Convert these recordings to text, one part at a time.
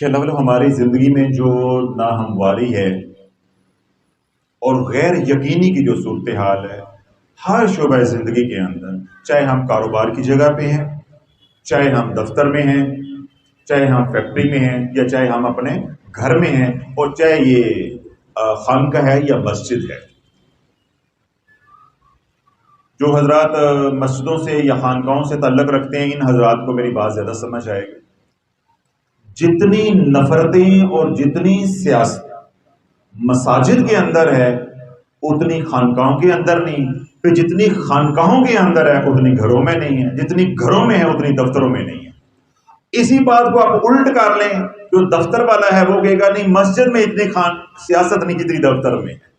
کہ اللہ تعالیٰ ہماری زندگی میں جو ناہمواری ہے اور غیر یقینی کی جو صورتحال ہے ہر شعبہ زندگی کے اندر، چاہے ہم کاروبار کی جگہ پہ ہیں، چاہے ہم دفتر میں ہیں، چاہے ہم فیکٹری میں ہیں، یا چاہے ہم اپنے گھر میں ہیں، اور چاہے یہ خانقاہ ہے یا مسجد ہے. جو حضرات مسجدوں سے یا خانقاہوں سے تعلق رکھتے ہیں، ان حضرات کو میری بات زیادہ سمجھ آئے گی. جتنی نفرتیں اور جتنی سیاست مساجد کے اندر ہے اتنی خانقاہوں کے اندر نہیں، پھر جتنی خانقاہوں کے اندر ہے اتنی گھروں میں نہیں ہے، جتنی گھروں میں ہے اتنی دفتروں میں نہیں ہے. اسی بات کو آپ الٹ کر لیں، جو دفتر والا ہے وہ کہے گا نہیں مسجد میں اتنی سیاست نہیں جتنی دفتر میں ہے.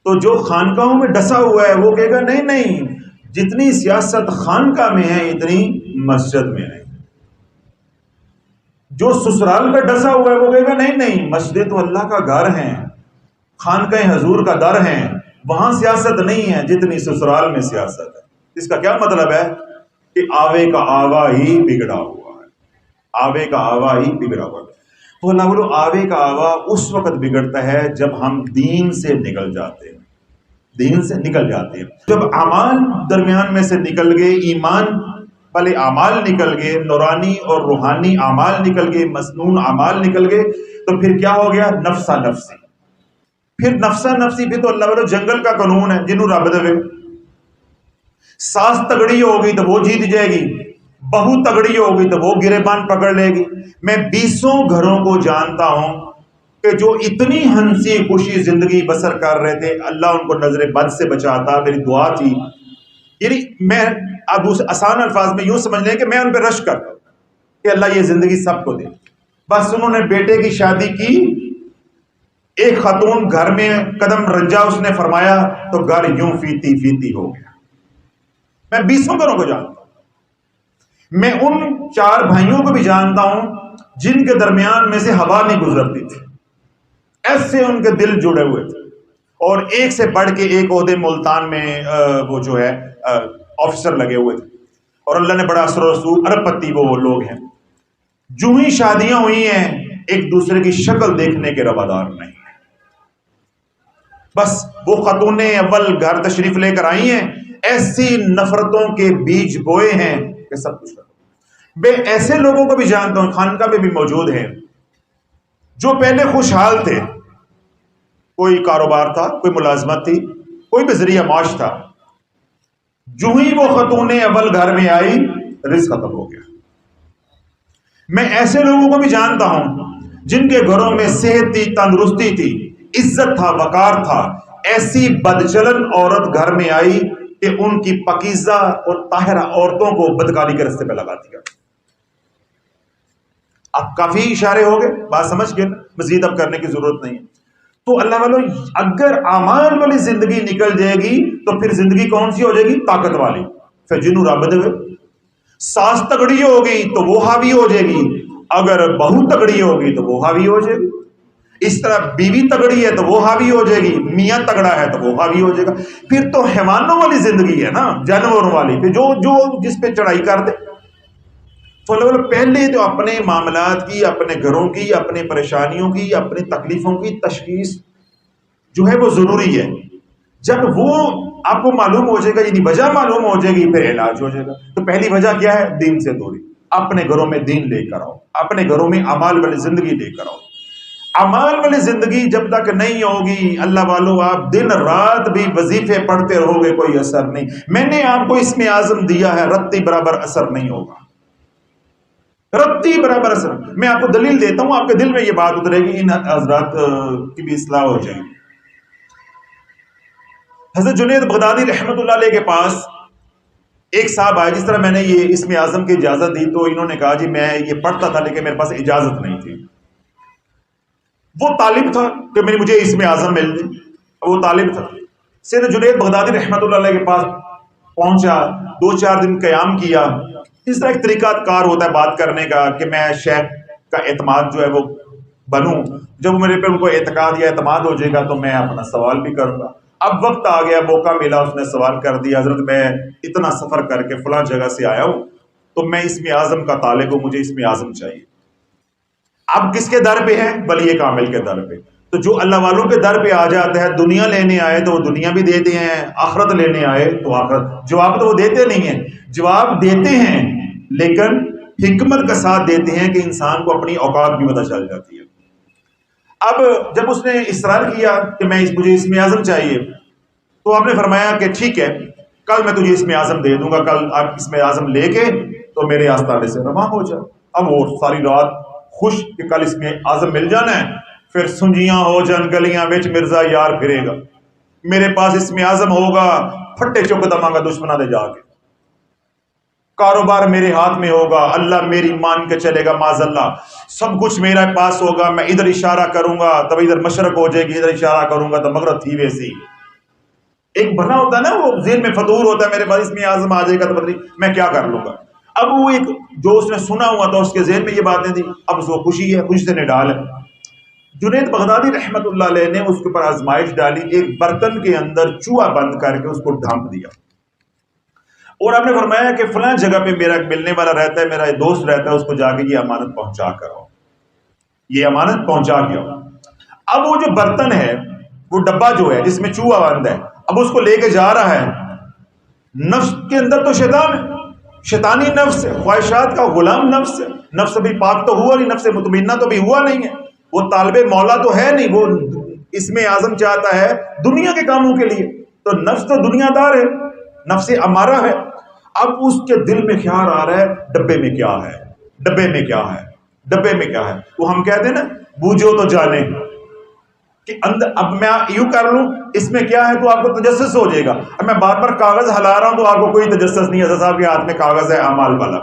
تو جو خانقاہوں میں ڈسا ہوا ہے وہ کہے گا نہیں نہیں، جتنی سیاست خانقاہ میں ہے اتنی مسجد میں نہیں. جو سسرال کا ڈسا ہوا ہے وہ کہے گا نہیں نہیں، مسجد تو اللہ کا گھر ہے، خانقاہ حضور کا در ہے، وہاں سیاست نہیں ہے جتنی سسرال میں سیاست ہے. اس کا کیا مطلب ہے کہ آوے کا آوا ہی بگڑا ہوا ہے، آوے کا آوا ہی بگڑا ہوا ہے. تو اللہ بولو آوے کا آوا اس وقت بگڑتا ہے جب ہم دین سے نکل جاتے ہیں، دین سے نکل جاتے ہیں. جب اعمال درمیان میں سے نکل گئے، ایمان والے اعمال نکل گئے، نورانی اور روحانی اعمال نکل گئے، مسنون اعمال نکل گئے، تو پھر کیا ہو گیا؟ نفسا نفسی. پھر نفسا نفسی پھر تو اللہ بولو جنگل کا قانون ہے، جنوں رب دے ساس تگڑی ہوگی تو وہ جیت جائے گی، بہو تگڑی ہوگی تو وہ گریبان پکڑ لے گی. میں 20 گھروں کو جانتا ہوں کہ جو اتنی ہنسی خوشی زندگی بسر کر رہے تھے، اللہ ان کو نظر بد سے بچاتا. میری دعا تھی، یعنی میں اب اس آسان الفاظ میں یوں سمجھ لیں کہ میں ان پہ رش کرتا ہوں کہ اللہ یہ زندگی سب کو دے. بس انہوں نے بیٹے کی شادی کی، ایک خاتون گھر میں قدم رنجا اس نے فرمایا تو گھر یوں فیتی فیتی ہو گیا. میں 20 گھروں کو جانتا ہوں. میں ان 4 بھائیوں کو بھی جانتا ہوں جن کے درمیان میں سے ہوا نہیں گزرتی تھی، ایسے ان کے دل جڑے ہوئے تھے، اور ایک سے بڑھ کے ایک عہدے ملتان میں وہ جو ہے آفیسر لگے ہوئے تھے، اور اللہ نے بڑا اثر و رسول، ارب پتی وہ لوگ ہیں. جو ہی شادیاں ہوئی ہیں ایک دوسرے کی شکل دیکھنے کے روادار نہیں. بس وہ خاتون اول گھر تشریف لے کر آئی ہیں، ایسی نفرتوں کے بیج بوئے ہیں کہ سب کچھ. میں ایسے لوگوں کو بھی جانتا ہوں، خانقاہ میں بھی موجود ہیں، جو پہلے خوشحال تھے، کوئی کاروبار تھا، کوئی ملازمت تھی، کوئی بھی ذریعہ معاش تھا. جو ہی وہ خاتون اول گھر میں آئی رزق ختم ہو گیا. میں ایسے لوگوں کو بھی جانتا ہوں جن کے گھروں میں صحت تھی، تندرستی تھی، عزت تھا، وقار تھا، ایسی بدچلن عورت گھر میں آئی کہ ان کی پاکیزہ اور طاہرہ عورتوں کو بدکاری کے رستے پہ لگا دیا. اب کافی اشارے ہو گئے، بات سمجھ گئے، مزید اب کرنے کی ضرورت نہیں ہے. تو اللہ والو اگر اعمال والی زندگی نکل جائے گی تو پھر زندگی کون سی ہو جائے گی؟ طاقت والی. پھر جنوں رب دے. ساس تگڑی ہوگی تو وہ حاوی ہو جائے گی، اگر بہو تگڑی ہوگی تو وہ حاوی ہو جائے گی. اس طرح بیوی تگڑی ہے تو وہ حاوی ہو جائے گی، میاں تگڑا ہے تو وہ حاوی ہو جائے گا. پھر تو حیوانوں والی زندگی ہے نا، جانوروں والی، پھر جو جس پہ چڑھائی کر دے. تو پہلے تو اپنے معاملات کی، اپنے گھروں کی، اپنے پریشانیوں کی، اپنی تکلیفوں کی تشخیص جو ہے وہ ضروری ہے. جب وہ آپ کو معلوم ہو جائے گا، یعنی وجہ معلوم ہو جائے گی، پھر علاج ہو جائے گا. تو پہلی وجہ کیا ہے؟ دین سے دوری. اپنے گھروں میں دین لے کر آؤ، اپنے گھروں میں اعمال والی زندگی لے کر آؤ. اعمال والی زندگی جب تک نہیں ہوگی، اللہ والو آپ دن رات بھی وظیفے پڑھتے رہو گے، کوئی اثر نہیں. میں نے آپ کو اس میں اعظم دیا ہے، رتی برابر اثر نہیں ہوگا، رتی برابر اثر. میں آپ کو دلیل دیتا ہوں، آپ کے دل میں یہ بات اترے گی، ان حضرات کی بھی اصلاح ہو جائے گی. حضرت جنید بغدادی رحمت اللہ علیہ کے پاس ایک صاحب آئے، جس طرح میں نے یہ اسم اعظم کی اجازت دی تو انہوں نے کہا جی میں یہ پڑھتا تھا لیکن میرے پاس اجازت نہیں تھی. وہ طالب تھا کہ مجھے اسم اعظم مل جائے، وہ طالب تھا. سید جنید بغدادی رحمت اللہ علیہ کے پاس پہنچا، 2-4 دن قیام کیا. اس طرح ایک طریقہ کار ہوتا ہے بات کرنے کا کہ میں شیخ کا اعتماد جو ہے وہ بنوں، جب میرے پہ ان کو اعتقاد یا اعتماد ہو جائے گا تو میں اپنا سوال بھی کروں گا. اب وقت آ گیا، موقع ملا، اس نے سوال کر دیا، حضرت میں اتنا سفر کر کے فلاں جگہ سے آیا ہوں تو میں اسم اعظم کا طالب ہوں، مجھے اسم اعظم چاہیے. اب کس کے در پہ ہیں؟ ولی کامل کے در پہ. تو جو اللہ والوں کے در پہ آ جاتا ہے، دنیا لینے آئے تو وہ دنیا بھی دیتے ہیں، آخرت لینے آئے تو آخرت. جواب تو وہ دیتے نہیں ہیں، جواب دیتے ہیں لیکن حکمت کا ساتھ دیتے ہیں کہ انسان کو اپنی اوقات بھی پتہ چل جاتی ہے. اب جب اس نے اصرار کیا کہ مجھے اسم اعظم چاہیے، تو آپ نے فرمایا کہ ٹھیک ہے، کل میں تجھے اسم اعظم دے دوں گا، کل آپ اسم اعظم لے کے تو میرے آستانے سے رواں ہو جا. اب وہ ساری رات خوش کہ کل اسم اعظم مل جانا ہے. پھر سنجیاں ہو جان گلیاں بچ مرزا یار پھرے گا، میرے پاس اسم اعظم ہوگا، پھٹے چک دماں گا دشمنہ دے جا کے. کاروبار میرے ہاتھ میں ہوگا، اللہ میری مان کے چلے گا، معاذ اللہ سب کچھ میرے پاس ہوگا. میں ادھر اشارہ کروں گا تو ادھر مشرق ہو جائے گی، ادھر اشارہ کروں گا تو مغرب تھی ویسی. ایک بنا ہوتا ہے نا، وہ ذہن میں فطور ہوتا ہے میرے پاس اسم اعظم آ جائے گا تو پتہ نہیں میں کیا کر لوں گا. اب وہ ایک جو اس نے سنا ہوا تھا اس کے ذہن میں یہ باتیں تھی، اب وہ خوشی ہے، خوشی سے نڈال ہے. جنید بغدادی رحمت اللہ علیہ نے اس کے اوپر آزمائش ڈالی، ایک برتن کے اندر چوہا بند کر کے اس کو ڈھانپ دیا، اور آپ نے فرمایا کہ فلاں جگہ پہ میرا ملنے والا رہتا ہے، میرا ایک دوست رہتا ہے، اس کو جا کے یہ امانت پہنچا کر آؤ، یہ امانت پہنچا کے آؤ. اب وہ جو برتن ہے، وہ ڈبہ جو ہے جس میں چوہا بند ہے، اب اس کو لے کے جا رہا ہے. نفس کے اندر تو شیطان ہے، شیطانی نفس ہے، خواہشات کا غلام نفس ہے. نفس ابھی پاک تو ہوا نہیں، نفس مطمئنہ تو بھی ہوا نہیں ہے، وہ طالب مولا تو ہے نہیں، وہ اسم اعظم چاہتا ہے دنیا کے کاموں کے لیے. تو نفس تو دنیا دار ہے، نفس امارہ ہے. اب اس کے دل میں خیال آ رہا ہے ڈبے میں کیا ہے، ڈبے میں کیا ہے، ڈبے میں کیا ہے. وہ ہم کہتے ہیں نا بوجھو تو جانے کہ اندر. اب میں یوں کر لوں اس میں کیا ہے تو آپ کو تجسس ہو جائے گا. اب میں بار بار کاغذ ہلا رہا ہوں تو آپ کو کوئی تجسس نہیں ہے، صاحب کے ہاتھ میں کاغذ ہے اعمال والا.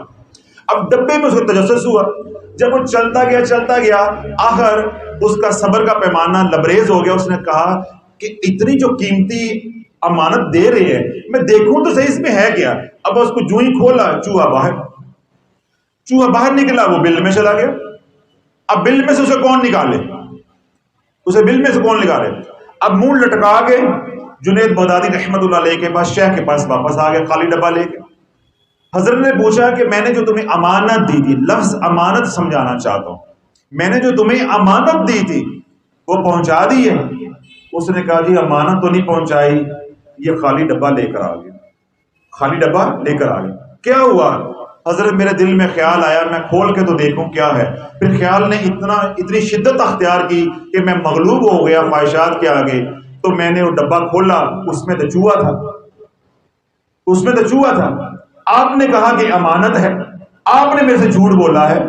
اب ڈبے میں اس کو تجسس ہوا. جب وہ چلتا گیا آخر اس کا صبر کا پیمانہ لبریز ہو گیا. اس نے کہا کہ اتنی جو قیمتی امانت دے رہے ہیں، میں دیکھوں تو صحیح اس میں ہے کیا. اب اس کو جو ہی کھولا چوہا باہر نکلا، وہ بل میں چلا گیا. اب بل میں سے اسے کون نکالے، بل میں سے کون نکالے. اب منہ لٹکا کے جنید بغدادی رحمت اللہ علیہ کے پاس، شیخ کے پاس واپس آ گیا خالی ڈبہ لے کے. حضرت نے پوچھا کہ میں نے جو تمہیں امانت دی تھی، لفظ امانت سمجھانا چاہتا ہوں، میں نے جو تمہیں امانت دی تھی وہ پہنچا دی ہے؟ اس نے کہا جی امانت تو نہیں پہنچائی، یہ خالی ڈبہ لے کر آ گیا، خالی ڈبہ لے کر آ گیا. کیا ہوا؟ حضرت میرے دل میں خیال آیا میں کھول کے تو دیکھوں کیا ہے. پھر خیال نے اتنی شدت اختیار کی کہ میں مغلوب ہو گیا خواہشات کے آگے. تو میں نے وہ ڈبہ کھولا، اس میں تو چوہا تھا، اس میں تو چوہا تھا. آپ نے کہا کہ امانت ہے، آپ نے میرے سے جھوٹ بولا ہے،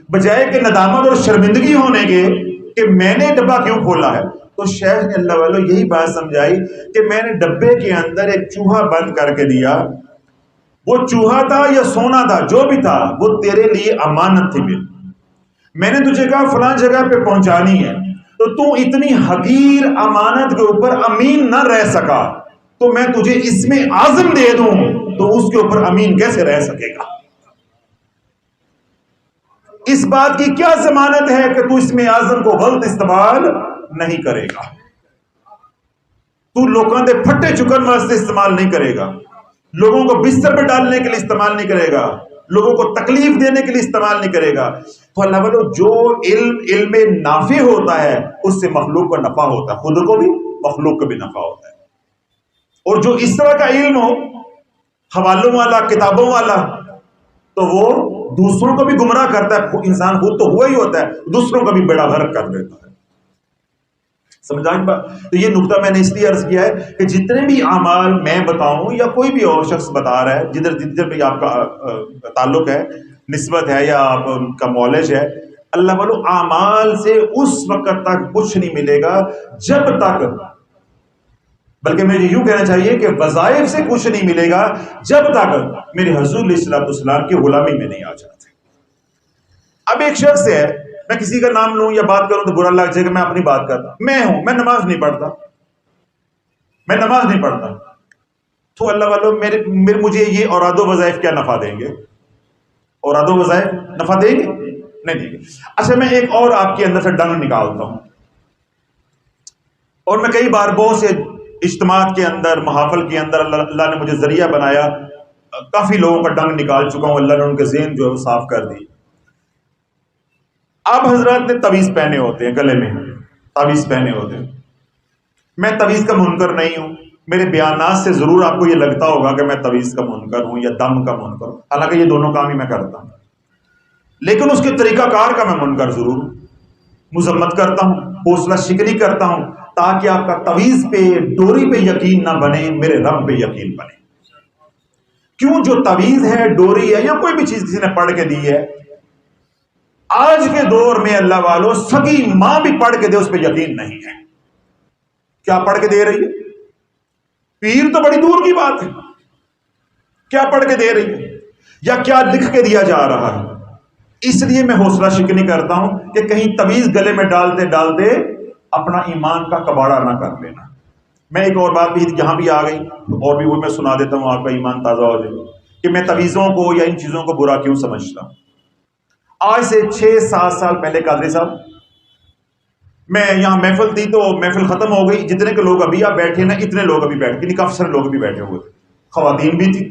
بجائے کہ ندامت اور شرمندگی ہونے کے کہ میں نے ڈبہ کیوں کھولا ہے. تو شیخ نے اللہ والو یہی بات سمجھائی کہ میں نے ڈبے کے اندر ایک چوہا بند کر کے دیا، وہ چوہا تھا یا سونا تھا جو بھی تھا وہ تیرے لیے امانت تھی. میں نے تجھے کہا فلاں جگہ پہ پہنچانی ہے، تو اتنی حقیر امانت کے اوپر امین نہ رہ سکا، تو میں تجھے اسم اعظم دے دوں تو اس کے اوپر امین کیسے رہ سکے گا. اس بات کی کیا ضمانت ہے کہ تو اسم اعظم کو غلط استعمال نہیں کرے گا، تو لوگوں دے پھٹے چکن واسطے استعمال نہیں کرے گا، لوگوں کو بستر پہ ڈالنے کے لیے استعمال نہیں کرے گا، لوگوں کو تکلیف دینے کے لیے استعمال نہیں کرے گا. تو اللہ والو جو علم نافع ہوتا ہے اس سے مخلوق کو نفع ہوتا ہے، خود کو بھی مخلوق کو بھی نفع ہوتا ہے. اور جو اس طرح کا علم ہو حوالوں والا، کتابوں والا، تو وہ دوسروں کو بھی گمراہ کرتا ہے. انسان خود تو ہوا ہی ہوتا ہے، دوسروں کا بھی بیڑا غرق کر دیتا ہے. سمجھائیں بات؟ تو یہ نقطہ میں نے اس لیے عرض کیا ہے کہ جتنے بھی اعمال میں بتاؤں یا کوئی بھی اور شخص بتا رہا ہے، جدھر بھی آپ کا تعلق ہے، نسبت ہے یا آپ کا نالج ہے، اللہ والو اعمال سے اس وقت تک کچھ نہیں ملے گا جب تک، بلکہ مجھے یوں کہنا چاہیے کہ وظائف سے کچھ نہیں ملے گا جب تک میرے حضور علیہ الصلوۃ والسلام کی غلامی میں نہیں آ جاتے. اب ایک شخص ہے، میں کسی کا نام لوں یا بات کروں تو برا لگ جائے کہ میں اپنی بات کرتا، میں ہوں، میں نماز نہیں پڑھتا، میں نماز نہیں پڑھتا. تو اللہ والو مجھے یہ اوراد و وظائف کیا نفع دیں گے؟ اوراد و وظائف نفع دیں گے؟ نہیں دیں گے. اچھا میں ایک اور آپ کے اندر سے ڈنگ نکالتا ہوں، اور میں کئی بار بہت سے اجتماعات کے اندر، محافل کے اندر اللہ نے مجھے ذریعہ بنایا، کافی لوگوں کا ڈنگ نکال چکا ہوں، اللہ نے ان کے ذہن جو ہے وہ صاف کر دی. اب حضرات نے تویز پہنے ہوتے ہیں، گلے میں تویز پہنے ہوتے ہیں. میں تویز کا منکر نہیں ہوں، میرے بیانات سے ضرور آپ کو یہ لگتا ہوگا کہ میں تویز کا منکر ہوں یا دم کا منکر ہوں، حالانکہ یہ دونوں کام ہی میں کرتا ہوں، لیکن اس کے طریقہ کار کا میں منکر ضرور ہوں. مذمت کرتا ہوں، حوصلہ شکنی کرتا ہوں، تاکہ آپ کا تویز پہ، ڈوری پہ یقین نہ بنے، میرے رب پہ یقین بنے. کیوں؟ جو تویز ہے، ڈوری ہے، یا کوئی بھی چیز کسی نے پڑھ کے دی ہے، آج کے دور میں اللہ والوں سگی ماں بھی پڑھ کے دے اس پہ یقین نہیں ہے. کیا پڑھ کے دے رہی ہے؟ پیر تو بڑی دور کی بات ہے، کیا پڑھ کے دے رہی ہے یا کیا لکھ کے دیا جا رہا ہے. اس لیے میں حوصلہ شکنی کرتا ہوں کہ کہیں تویز گلے میں ڈالتے ڈالتے اپنا ایمان کا کباڑا نہ کر لینا. میں ایک اور بات بھی یہاں بھی آ گئی اور بھی وہ میں سنا دیتا ہوں، آپ کا ایمان تازہ ہو جائے کہ میں تویزوں کو یا ان چیزوں کو برا کیوں سمجھتا ہوں. آج سے 6-7 سال پہلے قادری صاحب میں یہاں محفل تھی، تو محفل ختم ہو گئی، جتنے کے لوگ ابھی آپ بیٹھے نا اتنے لوگ ابھی بیٹھے نہیں، کافی سارے لوگ بھی بیٹھے ہوئے تھے، خواتین بھی تھی.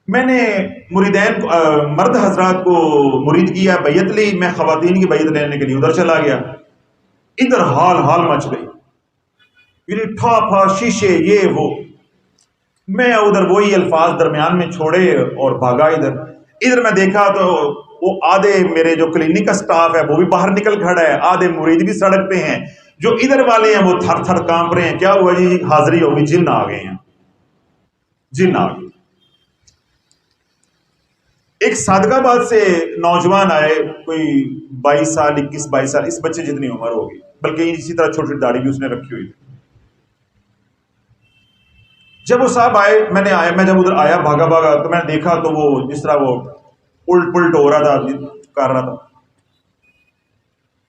میں نے مریدین مرد حضرات کو مرید کیا، بیعت لی، میں خواتین کی بیعت لینے کے لیے ادھر چلا گیا. ادھر حال مچ گئی، یعنی ٹھا پھا شیشے یہ وہ. میں ادھر وہی الفاظ درمیان میں چھوڑے اور بھاگا. ادھر میں دیکھا تو وہ آدھے میرے جو کلینک کا سٹاف ہے وہ بھی باہر نکل کھڑا ہے، آدھے مرید بھی سڑک پہ ہیں، جو ادھر والے ہیں وہ تھر تھر کانپ رہے ہیں. کیا ہوا جی؟ حاضری ہوگی، جن آ گئے ہیں، جن آ گئے. ایک صادقہ باد سے نوجوان آئے، کوئی 22 سال 21-22 سال، اس بچے جتنی عمر ہوگی، بلکہ اسی طرح چھوٹی داڑھی بھی اس نے رکھی ہوئی. جب وہ صاحب آئے، میں جب ادھر آیا بھاگا تو میں نے دیکھا تو وہ جس طرح وہ الٹ پلٹ ہو رہا تھا، کر رہا تھا.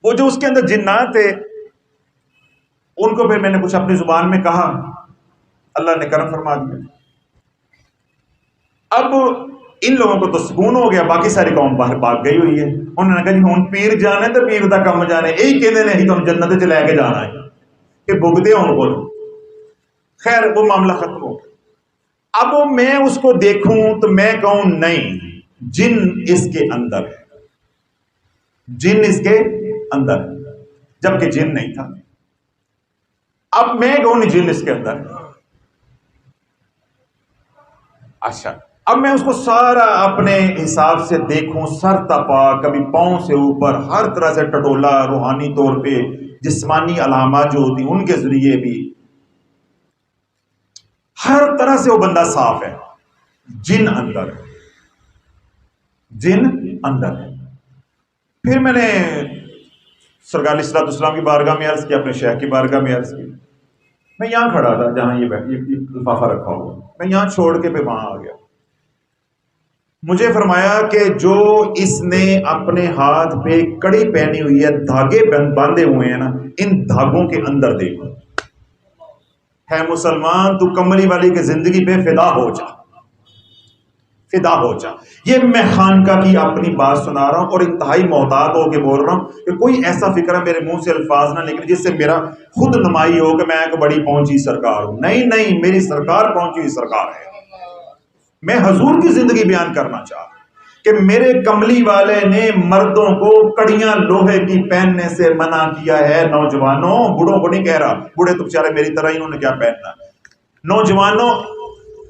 وہ جو اس کے اندر جنات تھے ان کو پھر میں نے کچھ اپنی زبان میں کہا، اللہ نے کرم فرما دیا. اب ان لوگوں کو تو سکون ہو گیا، باقی ساری قوم باہر بھاگ گئی ہوئی ہے. انہوں نے کہا جی ہوں پیر جانے تو پیر دا کم جانے، یہی کہتے ہیں ہی تو جنت چ لے کے جانا ہے کہ بھگتے ہوں کو. خیر وہ معاملہ ختم ہو گیا. اب میں اس کو دیکھوں تو میں کہوں نہیں، جن اس کے اندر ہے، جن اس کے اندر ہے، جبکہ جن نہیں تھا. اب میں کہوں نہیں جن اس کے اندر ہے. اچھا اب میں اس کو سارا اپنے حساب سے دیکھوں، سر تپا، کبھی پاؤں سے اوپر، ہر طرح سے ٹٹولا، روحانی طور پہ جسمانی علامات جو ہوتی ان کے ذریعے بھی ہر طرح سے وہ بندہ صاف ہے. جن اندر ہے، جن اندر ہے. پھر میں نے سرکار علیہ الصلوۃ والسلام کی بارگاہ میں عرض کیا، اپنے شیخ کی بارگاہ میں عرض کی. میں یہاں کھڑا تھا جہاں یہ لفافہ رکھا ہوا، میں یہاں چھوڑ کے پھر وہاں آ گیا. مجھے فرمایا کہ جو اس نے اپنے ہاتھ پہ کڑی پہنی ہوئی ہے، دھاگے باندھے ہوئے ہیں نا، ان دھاگوں کے اندر دیکھو. ہے مسلمان تو کملی والی کی زندگی پہ فدا ہو جا، فدا ہو جا. یہ میں خانقاہ کی اپنی بات سنا رہا ہوں اور انتہائی محتاط ہو کے بول رہا ہوں کہ کوئی ایسا فکر میرے منہ سے الفاظ نہ نکلے جس سے میرا خود نمائی ہو کہ میں ایک بڑی پہنچی سرکار ہوں. نہیں، میری سرکار پہنچی ہوئی سرکار ہے. میں حضور کی زندگی بیان کرنا چاہ رہا ہوں کہ میرے کملی والے نے مردوں کو کڑیاں لوہے کی پہننے سے منع کیا ہے. نوجوانوں، بوڑھوں کو نہیں کہہ رہا، بوڑھے تو بیچارے میری طرح ہی، انہوں نے کیا پہننا. نوجوانوں،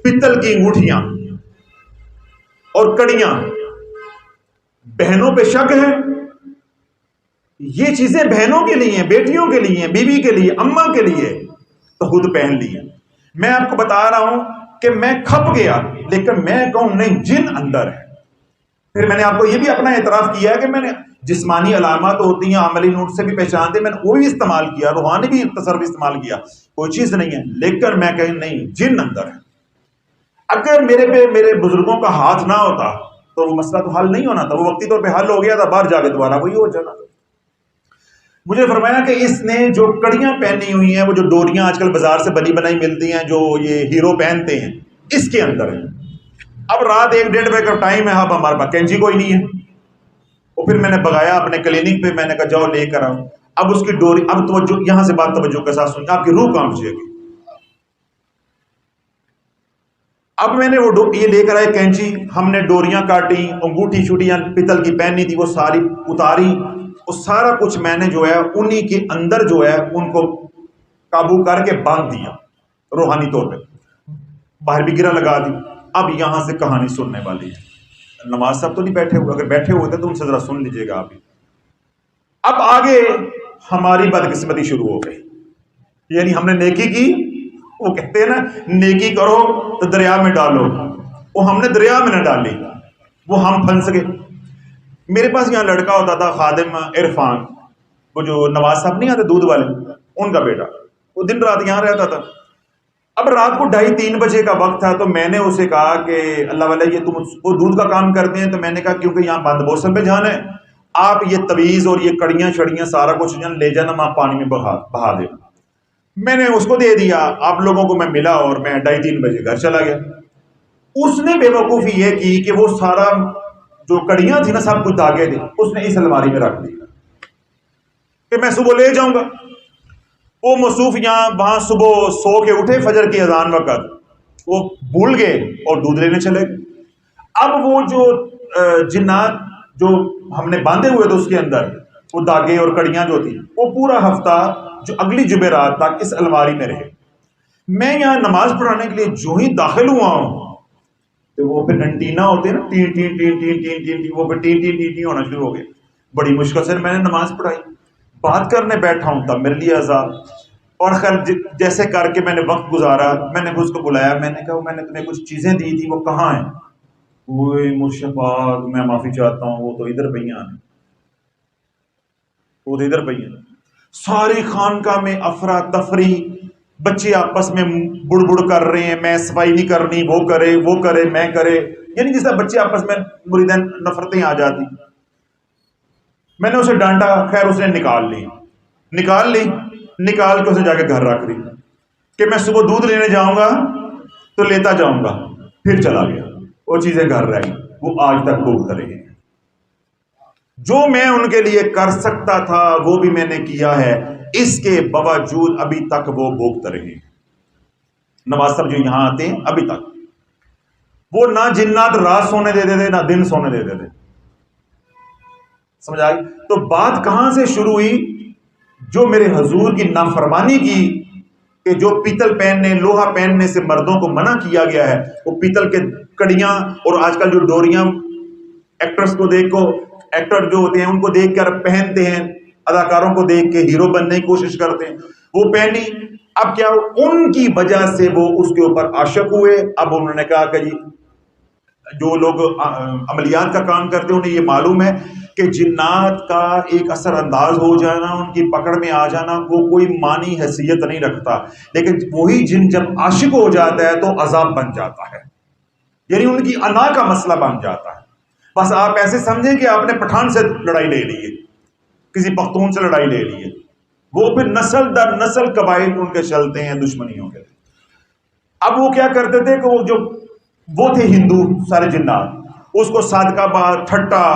پتل کی انگوٹھیاں اور کڑیاں بہنوں پہ شک ہے. یہ چیزیں بہنوں کے لیے ہیں، بیٹیوں کے لیے ہیں، بیوی کے لیے، اماں کے لیے، تو خود پہن لی. میں آپ کو بتا رہا ہوں کہ میں کھپ گیا، لیکن میں کہوں نہیں، جن اندر ہے. پھر میں نے آپ کو یہ بھی اپنا اعتراف کیا ہے کہ میں نے جسمانی علامات ہوتی ہیں، عملی نوٹ سے بھی پہچانتے، میں نے وہ بھی استعمال کیا، روحانی بھی تصرف استعمال کیا، کوئی چیز نہیں ہے. لیکن میں کہیں نہیں، جن اندر ہے. اگر میرے پہ میرے بزرگوں کا ہاتھ نہ ہوتا تو وہ مسئلہ تو حل نہیں ہونا تھا، وہ وقتی طور پہ حل ہو گیا تھا، باہر جا کے دوبارہ وہی ہو جانا. مجھے فرمایا کہ اس نے جو کڑیاں پہنی ہوئی ہیں، وہ جو ڈوریاں آج کل بازار سے بنی بنائی ملتی ہیں جو یہ ہیرو پہنتے ہیں، اس کے اندر ہے. اب رات 1-1.5 بجے کا ٹائم ہے، اب ہمارے پاس کینچی کوئی نہیں ہے. اور پھر میں نے بگایا اپنے کلینک پہ، میں نے کہا جاؤ لے کر آؤ. اب اس کی ڈوری، اب توجہ یہاں سے بات توجہ کے ساتھ سنیں، آپ کی روح کانپ جائے گی. اب میں نے وہ یہ لے کر آئے کینچی، ہم نے ڈوریاں کاٹی، انگوٹھی چھٹیاں پتل کی پہنی تھی وہ ساری اتاری، اور سارا کچھ میں نے جو ہے انہی کے اندر جو ہے ان کو قابو کر کے باندھ دیا روحانی طور پہ، باہر بھی گرا لگا دی۔ اب یہاں سے کہانی سننے والی ہے، نماز صاحب تو نہیں بیٹھے ہوئے، اگر بیٹھے ہوئے تھے تو ان سے ذرا سن لیجئے گا آپ ہی۔ اب آگے ہماری بدقسمتی شروع ہو گئی، یعنی ہم نے نیکی کی، وہ کہتے ہیں نا نیکی کرو تو دریا میں ڈالو، وہ ہم نے دریا میں نہ ڈالی، وہ ہم پھنس گئے۔ میرے پاس یہاں لڑکا ہوتا تھا خادم عرفان، وہ جو نواز صاحب نہیں آتے دودھ والے، ان کا بیٹا، وہ دن رات یہاں رہتا تھا۔ اب رات کو 2:30-3 بجے کا وقت تھا، تو میں نے اسے کہا کہ اللہ والے یہ تم وہ دودھ کا کام کرتے ہیں؟ تو میں نے کہا کیونکہ یہاں بند بوسل پہ جانا ہے، آپ یہ تویز اور یہ کڑیاں شڑیاں سارا کچھ لے جانا، وہاں پانی میں بہا دینا۔ میں نے اس کو دے دیا، آپ لوگوں کو میں ملا اور میں 2:30-3 بجے گھر چلا گیا۔ اس نے بے وقوفی یہ کی کہ وہ سارا جو کڑیاں تھی نا، سب کچھ دھاگے تھے، اس نے اس الماری میں رکھ دیا کہ میں صبح لے جاؤں گا۔ وہ مصروف یہاں وہاں صبح سو کے اٹھے، فجر کی اذان وقت وہ بھول گئے اور دودھ لینے چلے گئے۔ اب وہ جو جنات جو ہم نے باندھے ہوئے تھے اس کے اندر وہ دھاگے اور کڑیاں جو تھی، وہ پورا ہفتہ جو اگلی جمعرات تک اس الماری میں رہے۔ میں یہاں نماز پڑھانے کے لیے جو ہی داخل ہوا ہوں تو وہ پھر انٹینا ہوتے ہیں نا، ten ten ten ten ten ten, وہ پھر ٹین ٹین ٹین ٹین ہونا شروع ہو گئے۔ بڑی مشکل سے میں نے نماز پڑھائی، بات کرنے بیٹھا ہوں تب میرے لیے عذاب، اور خیر جیسے کر کے میں نے وقت گزارا۔ میں نے اس کو بلایا، میں نے کہا میں نے تمہیں کچھ چیزیں دی تھی، وہ کہاں ہیں؟ وہ مرشد پاک میں معافی چاہتا ہوں، وہ تو ادھر پہ ہیں، وہ تو ادھر پہ ہیں۔ ساری خانقاہ میں افراتفری، بچے آپس میں بڑ بڑ کر رہے ہیں، میں صفائی نہیں کرنی، وہ کرے میں کرے، یعنی جس طرح بچے آپس میں مریدن نفرتیں آ جاتی۔ میں نے اسے ڈانٹا، خیر اس نے نکال کے اسے جا کے گھر رکھ دی کہ میں صبح دودھ لینے جاؤں گا تو لیتا جاؤں گا، پھر چلا گیا، وہ چیزیں گھر رہ گئی، وہ آج تک بھوگتے رہے ہیں۔ جو میں ان کے لیے کر سکتا تھا وہ بھی میں نے کیا ہے، اس کے باوجود ابھی تک وہ بھوگتے رہے ہیں۔ نواز صاحب جو یہاں آتے ہیں ابھی تک وہ نہ جنات رات سونے دیتے تھے نہ دن سونے دیتے تھے، سمجھ آئی؟ تو بات کہاں سے شروع ہوئی؟ جو میرے حضور کی نافرمانی کی کہ جو پیتل پہننے لوہا پہننے سے مردوں کو منع کیا گیا ہے، وہ پیتل کے کڑیاں اور آج کل جو ڈوریاں ایکٹرز کو دیکھو، ایکٹر جو ہوتے ہیں ان کو دیکھ کر پہنتے ہیں، اداکاروں کو دیکھ کے ہیرو بننے کی کوشش کرتے ہیں، وہ پہنی۔ اب کیا ان کی وجہ سے وہ اس کے اوپر عاشق ہوئے۔ اب انہوں نے کہا کہ جی جو لوگ عملیات کا کام کرتے ہیں انہیں یہ معلوم ہے کہ جنات کا ایک اثر انداز ہو جانا، ان کی پکڑ میں آ جانا، وہ کوئی معنی حیثیت نہیں رکھتا، لیکن وہی جن جب عاشق ہو جاتا ہے تو عذاب بن جاتا ہے، یعنی ان کی انا کا مسئلہ بن جاتا ہے۔ بس آپ ایسے سمجھیں کہ آپ نے پٹھان سے لڑائی لے لی ہے، کسی پختون سے لڑائی لے لی ہے، وہ پھر نسل در نسل قبائل ان کے چلتے ہیں دشمنیوں کے۔ اب وہ کیا کرتے تھے کہ وہ تھے ہندو سارے جنات، اس کو صادق آباد، ٹھٹا،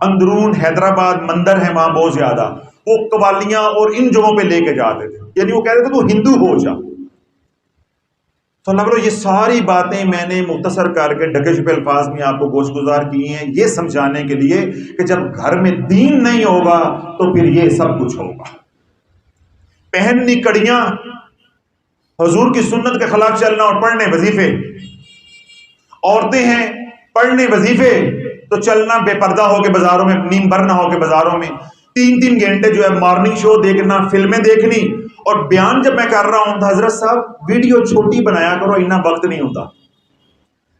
اندرون حیدرآباد مندر ہے وہاں بہت زیادہ، وہ قوالیاں اور ان جگہوں پہ لے کے جاتے تھے، یعنی وہ کہتے تھے تو ہندو ہو جا۔ تو اللہ بولو یہ ساری باتیں میں نے مختصر کر کے ڈھکے چھپے الفاظ میں آپ کو گوش گزار کی ہیں، یہ سمجھانے کے لیے کہ جب گھر میں دین نہیں ہوگا تو پھر یہ سب کچھ ہوگا۔ پہننی کڑیاں، حضور کی سنت کے خلاف چلنا اور پڑھنے وظیفے، عورتیں ہیں پڑھنے وظیفے تو چلنا بے پردہ ہو کے بازاروں میں، نیم بر نہ ہو کے بازاروں میں، 3 گھنٹے جو ہے مارننگ شو دیکھنا، فلمیں دیکھنی، اور بیان جب میں کر رہا ہوں تو حضرت صاحب ویڈیو چھوٹی بنایا کرو، اتنا وقت نہیں ہوتا،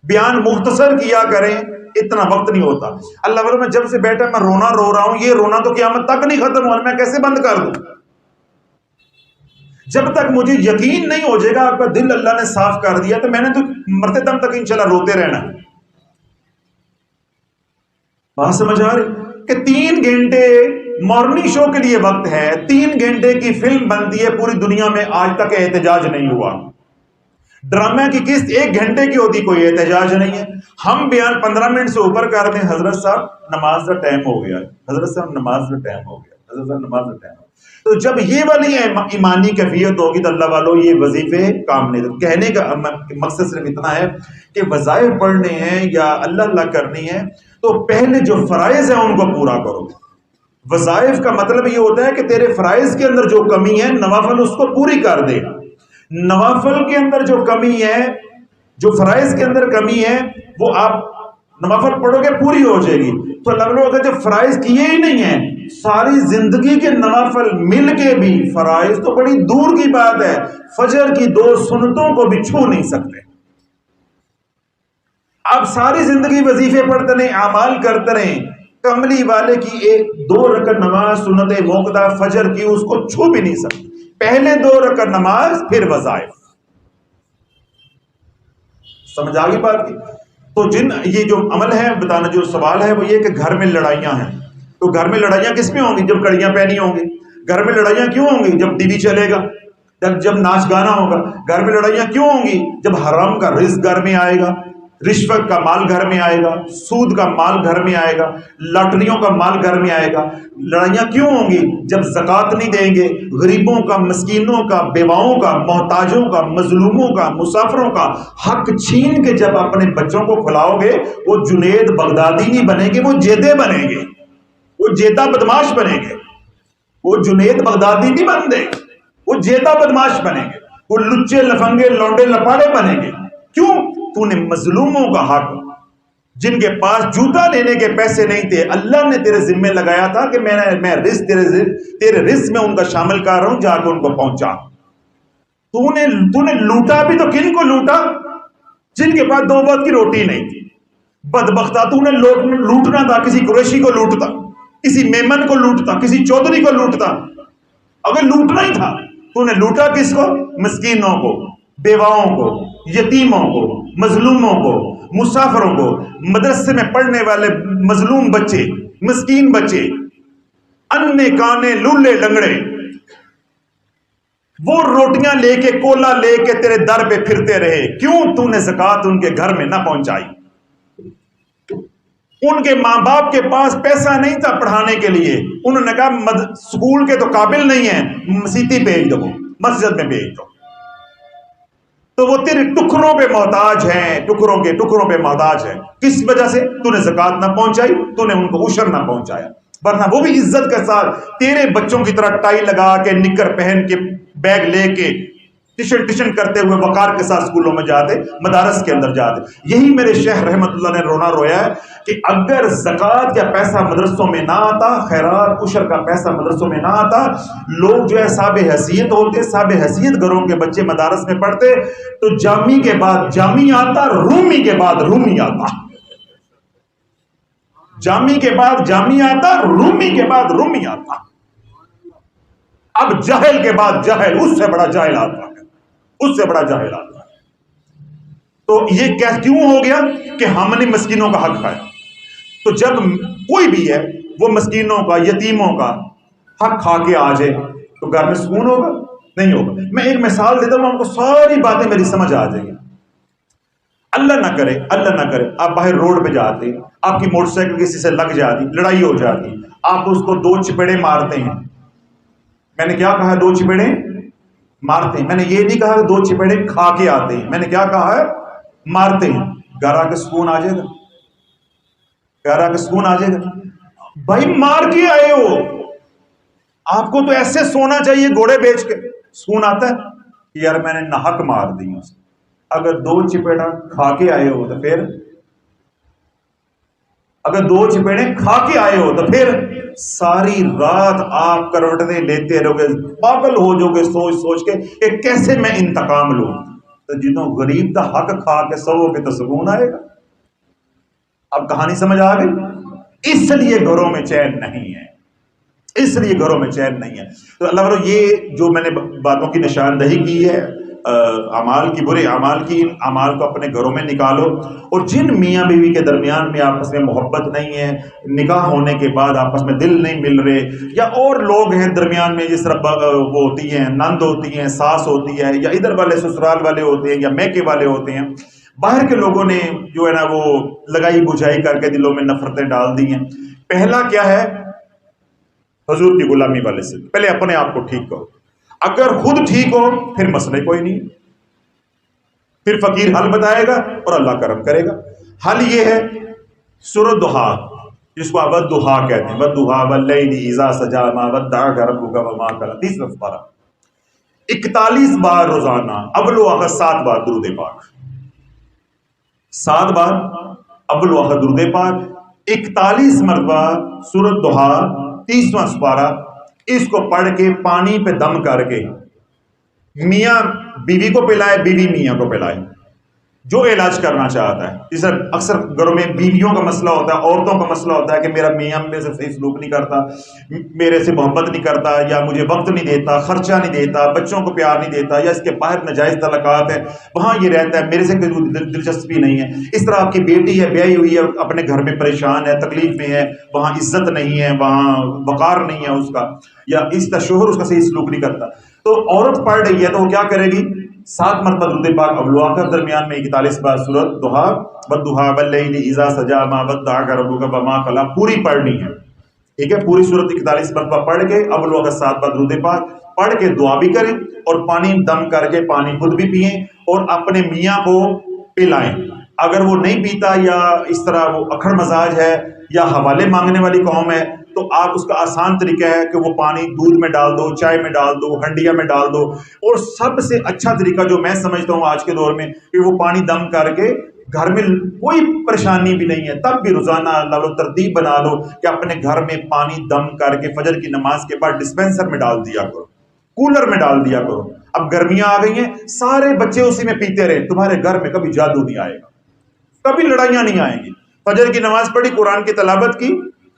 بیان مختصر کیا کریں، اتنا وقت نہیں ہوتا۔ اللہ والوں میں جب سے بیٹھا میں رونا رو رہا ہوں، یہ رونا تو قیامت تک نہیں ختم ہوا، میں کیسے بند کر دوں؟ جب تک مجھے یقین نہیں ہو جائے گا آپ کا دل اللہ نے صاف کر دیا تو میں نے تو مرتے دم تک انشاءاللہ روتے رہنا۔ بات سمجھ آ رہی کہ 3 گھنٹے مارننگ شو کے لیے وقت ہے، 3 گھنٹے کی فلم بنتی ہے، پوری دنیا میں آج تک احتجاج نہیں ہوا۔ ڈرامے کی قسط 1 گھنٹے کی ہوتی، کوئی احتجاج نہیں ہے۔ ہم بیان 15 منٹ سے اوپر کرتے ہیں، حضرت صاحب نماز کا ٹائم ہو گیا، حضرت صاحب نماز کا ٹائم ہو گیا، حضرت صاحب نماز کا ٹائم ہو گیا۔ تو جب یہ والی ایمانی کیفیت ہوگی تو اللہ والوں یہ وظیفے کام نہیں دیں. کہنے کا مقصد صرف اتنا ہے کہ وظائف پڑھنے ہیں یا اللہ اللہ کرنی ہے تو پہلے جو فرائض ہیں ان کو پورا کرو. وظائف کا مطلب یہ ہوتا ہے کہ تیرے فرائض کے اندر جو کمی ہے نوافل اس کو پوری کر دے. نوافل کے اندر جو کمی ہے، جو فرائض کے اندر کمی ہے، وہ آپ نوافل پڑھو گے پوری ہو جائے گی. تو اللہ لوگ اگر جب فرائض کیے ہی نہیں ہیں، ساری زندگی کے نوافل مل کے بھی فرائض تو بڑی دور کی بات ہے، فجر کی 2 سنتوں کو بھی چھو نہیں سکتے. آپ ساری زندگی وظیفے پڑھتے رہیں، اعمال کرتے رہیں، کملی والے کی 2 رکعت نماز سنت موقدہ فجر کی اس کو چھو بھی نہیں سکتے. پہلے 2 رکعت نماز پھر وظائف. سمجھ آگی بات کی؟ تو یہ جو عمل ہے بتانا، جو سوال ہے وہ یہ کہ گھر میں لڑائیاں ہیں. تو گھر میں لڑائیاں کس میں ہوں گی؟ جب کڑیاں پہنی ہوں گی. گھر میں لڑائیاں کیوں ہوں گی؟ جب ٹی وی چلے گا، جب ناچ گانا ہوگا. گھر میں لڑائیاں کیوں ہوں گی؟ جب حرام کا رزق گھر میں آئے گا، رشوت کا مال گھر میں آئے گا، سود کا مال گھر میں آئے گا، لاٹریوں کا مال گھر میں آئے گا. لڑائیاں کیوں ہوں گی؟ جب زکوٰۃ نہیں دیں گے، غریبوں کا، مسکینوں کا، بیواؤں کا، محتاجوں کا، مظلوموں کا، مسافروں کا حق چھین کے جب اپنے بچوں کو کھلاؤ گے، وہ جنید بغدادی نہیں بنیں گے، وہ جیدے بنیں گے، وہ جیدہ بدماش بنیں گے. وہ جنید بغدادی نہیں بنتے، وہ جیدہ بدماش بنیں گے، وہ لچے لفنگے لونڈے لپاڑے بنیں گے. کیوں؟ تو نے مظلوموں کا حق، جن کے پاس جوتا لینے کے پیسے نہیں تھے، اللہ نے تیرے ذمہ لگایا تھا کہ میں رزق تیرے رزق میں ان کا شامل کر رہا ہوں، جا کے ان کو پہنچا. تو نے لوٹا بھی تو کن کو لوٹا؟ جن کے پاس 2 وقت کی روٹی نہیں تھی. بدبختہ تو نے لوٹنا تھا، کسی قریشی کو لوٹتا، کسی میمن کو لوٹتا، کسی چودھری کو لوٹتا. اگر لوٹنا ہی تھا تو نے لوٹا کس کو؟ مسکینوں کو، بیواؤں کو، یتیموں کو، مظلوموں کو، مسافروں کو، مدرسے میں پڑھنے والے مظلوم بچے، مسکین بچے، انے کانے لولے لنگڑے، وہ روٹیاں لے کے، کولا لے کے تیرے در پہ پھرتے رہے. کیوں؟ تو نے زکوٰۃ ان کے گھر میں نہ پہنچائی. ان کے ماں باپ کے پاس پیسہ نہیں تھا پڑھانے کے لیے، انہوں نے کہا اسکول کے تو قابل نہیں ہیں، مسیتی بھیج دو، مسجد میں بھیج دو. تو وہ تیرے ٹکڑوں پہ محتاج ہیں، ٹکڑوں پہ محتاج ہیں. کس وجہ سے؟ تو نے زکوٰۃ نہ پہنچائی، تو نے ان کو عشر نہ پہنچایا. ورنہ وہ بھی عزت کے ساتھ تیرے بچوں کی طرح ٹائی لگا کے، نکر پہن کے، بیگ لے کے، ٹشن کرتے ہوئے وقار کے ساتھ اسکولوں میں جاتے، مدارس کے اندر جاتے. یہی میرے شیخ رحمت اللہ نے رونا رویا ہے کہ اگر زکوٰۃ کا پیسہ مدرسوں میں نہ آتا، خیرات عشر کا پیسہ مدرسوں میں نہ آتا، لوگ جو ہے صاحب حیثیت ہوتے، صاحب حیثیت گھروں کے بچے مدارس میں پڑھتے، تو جامی کے بعد جامی آتا، رومی کے بعد رومی آتا. جامی کے بعد جامی آتا، رومی کے بعد رومی آتا. اب جاہل کے بعد جاہل، اس سے بڑا جاہل آتا ہے، اس سے بڑا جاہل آتا ہے. تو یہ کیوں ہو گیا کہ ہم نے مسکینوں کا حق کھایا. تو جب کوئی بھی ہے وہ مسکینوں کا، یتیموں کا حق کھا کے آ جائے تو گھر میں سکون ہوگا؟ نہیں ہوگا. میں ایک مثال دیتا ہوں، آپ کو ساری باتیں میری سمجھ آ جائیں گی. اللہ نہ کرے، اللہ نہ کرے، آپ باہر روڈ پہ جاتے، آپ کی موٹر سائیکل کسی سے لگ جاتی، لڑائی ہو جاتی، آپ اس کو 2 چپیڑے مارتے ہیں. میں نے کیا کہا؟ 2 چپیڑے مارتے ہیں. میں نے یہ نہیں کہا کہ 2 چپیڑے کھا کے آتے ہیں. میں نے کیا کہا ہے؟ مارتے ہیں. گھر آ کے سکون آ جائے گا؟ گھر آ کے سکون آ جائے گا؟ بھائی مار کے آئے ہو، آپ کو تو ایسے سونا چاہیے گھوڑے بیچ کے. سکون آتا ہے کہ یار میں نے ناحق مار دی. اگر 2 چپیڑا کھا کے آئے ہو تو پھر، اگر 2 چپیڑے کھا کے آئے ہو تو پھر ساری رات آپ کروٹیں لیتے رہو گے، پاگل ہو جاؤ گے سوچ سوچ کے کہ کیسے میں انتقام لوں. تو جنہوں غریب دا حق کھا کے سو کے تو سکون آئے گا. اب کہانی سمجھ آ گئی؟ اس لیے گھروں میں چین نہیں ہے، اس لیے گھروں میں چین نہیں ہے. تو اللہ تعالیٰ یہ جو میں نے باتوں کی نشاندہی کی ہے، اعمال کی، برے اعمال کی، ان اعمال کو اپنے گھروں میں نکالو. اور جن میاں بیوی کے درمیان میں آپس میں محبت نہیں ہے، نکاح ہونے کے بعد آپس میں دل نہیں مل رہے، یا اور لوگ ہیں درمیان میں، جس طرح وہ ہوتی ہیں، نند ہوتی ہیں، ساس ہوتی ہے، یا ادھر والے سسرال والے ہوتے ہیں، یا میکے والے ہوتے ہیں، باہر کے لوگوں نے جو ہے نا وہ لگائی بجھائی کر کے دلوں میں نفرتیں ڈال دی ہیں. پہلا کیا ہے حضور کی غلامی والے سے پہلے اپنے آپ کو ٹھیک کرو. اگر خود ٹھیک ہو پھر مسئلہ کوئی نہیں، پھر فقیر حل بتائے گا اور اللہ کرم کرے گا. حل یہ ہے سورۃ دہا، جس کو آپ والدہا کہتے ہیں، والدہا واللیل اذا سجا ما ودعک ربک وما قلی. 30 پارہ 41 بار روزانہ، اول و آخر 7 بار درود پاک، 7 بار اول و آخر درود پاک، 41 مرتبہ سورۃ دہا 30واں سپارہ. اس کو پڑھ کے پانی پہ دم کر کے میاں بیوی کو پلائے، بیوی میاں کو پلائے، جو علاج کرنا چاہتا ہے. جیسے اکثر گھروں میں بیویوں کا مسئلہ ہوتا ہے، عورتوں کا مسئلہ ہوتا ہے کہ میرا میاں میرے سے صحیح سلوک نہیں کرتا، میرے سے محبت نہیں کرتا، یا مجھے وقت نہیں دیتا، خرچہ نہیں دیتا، بچوں کو پیار نہیں دیتا، یا اس کے باہر ناجائز تعلقات ہیں، وہاں یہ رہتا ہے، میرے سے کوئی دلچسپی نہیں ہے. اس طرح آپ کی بیٹی ہے، بیاہی ہوئی ہے، اپنے گھر میں پریشان ہے، تکلیف میں ہے، وہاں عزت نہیں ہے، وہاں وقار نہیں ہے اس کا، یا اس کا شوہر اس کا صحیح سلوک نہیں کرتا، تو عورت پڑھ رہی ہے تو وہ کیا کرے گی؟ 7 مرتبہ درود پاک اول و آخر، درمیان میں 41 بار سورۃ دہا، والدہا واللیل اذا سجا ما ودعک ربک وما قلی، پوری پڑھنی ہے. ٹھیک ہے، پوری سورت 41 مرتبہ پڑھ کے اول و آخر 7 بار درود پاک پڑھ کے دعا بھی کریں، اور پانی دم کر کے پانی خود بھی پئیں اور اپنے میاں کو پلائیں. اگر وہ نہیں پیتا یا اس طرح وہ اکھڑ مزاج ہے یا حوالے مانگنے والی قوم ہے، تو آپ اس کا آسان طریقہ ہے کہ وہ پانی دودھ میں ڈال دو، چائے میں ڈال دو، ہنڈیا میں ڈال دو. اور سب سے اچھا طریقہ جو میں سمجھتا ہوں آج کے دور میں، کہ وہ پانی دم کر کے گھر میں کوئی پریشانی بھی نہیں ہے تب بھی روزانہ اللہ لو ترتیب بنا لو کہ اپنے گھر میں پانی دم کر کے فجر کی نماز کے بعد ڈسپینسر میں ڈال دیا کرو، کولر میں ڈال دیا کرو. اب گرمیاں آ گئی ہیں، سارے بچے اسی میں پیتے رہے، تمہارے گھر میں کبھی جادو نہیں آئے گا، کبھی لڑائیاں نہیں آئیں گی. فجر کی نماز پڑھی، قرآن کی تلاوت کی،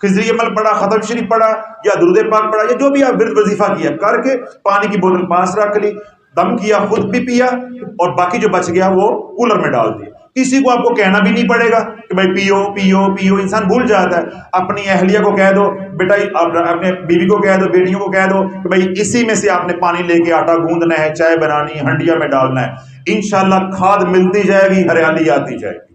خضری عمل پڑھا، ختم شریف پڑھا، یا درود پاک پڑھا، یا جو بھی آپ ورد وظیفہ کیا کر کے پانی کی بوتل پاس رکھ لی، دم کیا، خود بھی پیا، اور باقی جو بچ گیا وہ کولر میں ڈال دیا. کسی کو آپ کو کہنا بھی نہیں پڑے گا کہ بھائی پیو پیو پیو، انسان بھول جاتا ہے. اپنی اہلیہ کو کہہ دو، بیٹا اپنے بیوی کو کہہ دو، بیٹیوں کو کہہ دو کہ بھائی اسی میں سے آپ نے پانی لے کے آٹا گوندنا ہے، چائے بنانی ہے، ہنڈیا میں ڈالنا ہے. انشاءاللہ کھاد ملتی جائے گی، ہریالی آتی جائے گی.